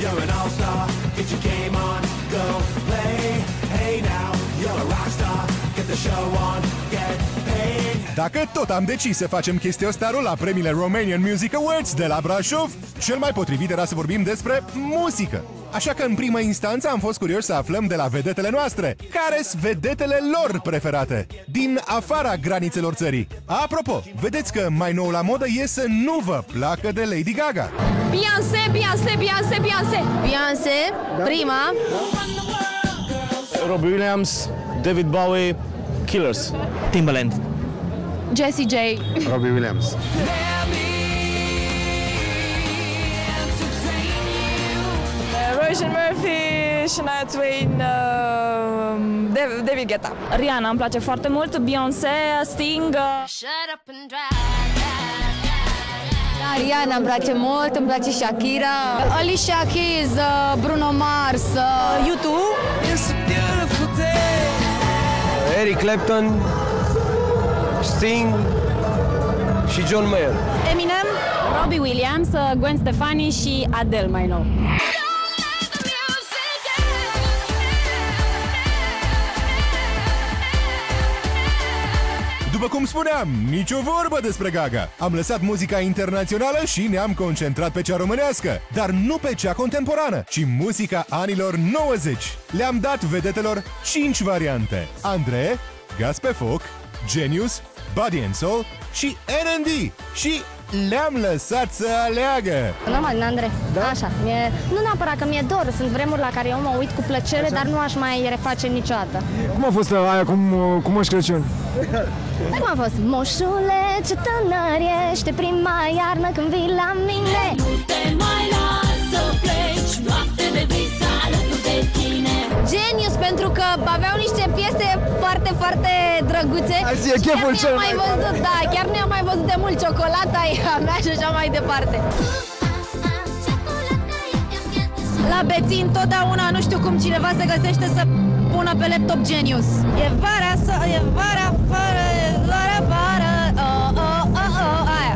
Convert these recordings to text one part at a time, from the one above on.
you're an all-star. Get your game on, go play. Hey now, you're a rock star. Get the show on, get paid. Dacă tot am decis să facem chestiostarul la premiile Romanian Music Awards de la Brașov, cel mai potrivit era să vorbim despre muzică. Așa că în prima instanță am fost curios să aflăm de la vedetele noastre care sunt vedetele lor preferate din afara granițelor țării. Apropo, vedeți că mai nou la modă e să nu vă placă de Lady Gaga. Beyoncé, Beyoncé, Beyoncé, Beyoncé. Beyoncé, prima. Robbie Williams, David Bowie, Killers. Timbaland. Jessie J. Robbie Williams. Roisin Murphy, Shania Twain, David Guetta. Rihanna îmi place foarte mult, Beyoncé, Sting. Rihanna îmi place mult, îmi place Shakira, Alicia Keys, Bruno Mars, U2. Eric Clapton, Sting și John Mayer. Eminem, Robbie Williams, Gwen Stefani și Adele mai nou. După cum spuneam, nicio vorbă despre Gaga. Am lăsat muzica internațională și ne-am concentrat pe cea românească, dar nu pe cea contemporană, ci muzica anilor 90. Le-am dat vedetelor 5 variante: André, Gaz pe foc, Genius, Body and Soul și NND. Și le-am lăsat să aleagă. Normal, din Andrei. Da? Așa. Nu neapărat că mi-e dor, sunt vremuri la care eu mă uit cu plăcere, dar nu aș mai reface niciodată. Cum a fost aia cu Moș Crăciun? Cum a fost? Moșule, ce tânăr ești, prima iarnă când vii la mine. Nu te mai las să pleci, noapte de vis alături de tine. Genius, pentru că aveau niște piese foarte, foarte drăguțe. Azi e cheful cel mai văzut, da, chiar nu am mai văzut de mult. Ciocolata e a mea și așa mai departe. La Beții întotdeauna nu știu cum cineva se găsește să pună pe laptop Genius. E vara, e vara, fără, e vara, fără, aia.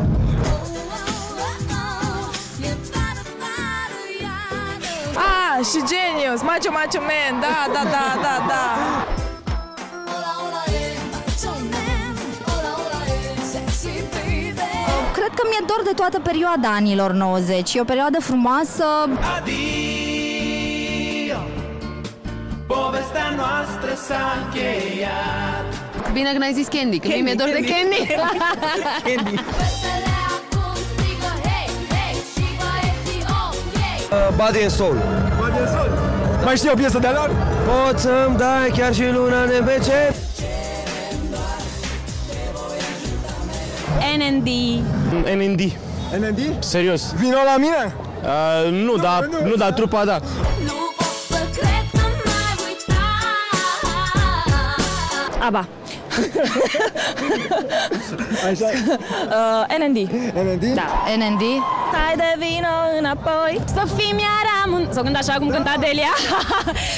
Și Genius, Macho Macho Man, da. Cred că mi-e dor de toată perioada anilor 90. E o perioadă frumoasă. Adio, povestea noastră s-a încheiat. Bine că n-ai zis Candy, că mi-e dor de Candy. Candy. Body and Soul. Body and Soul. Mai știi o piesă de-a lor? Poți să-mi dai chiar și luna NPC. NND. NND. NND? Serios. Vino la mine? Nu, dar trupa, da. ABBA. Așa. NND. NND? Da. NND. Hai de vino înapoi, să fim iar sau când așa cum cânta Delia.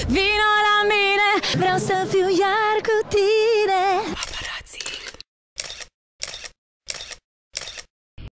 Vino la mine, vreau să fiu iar cu tine.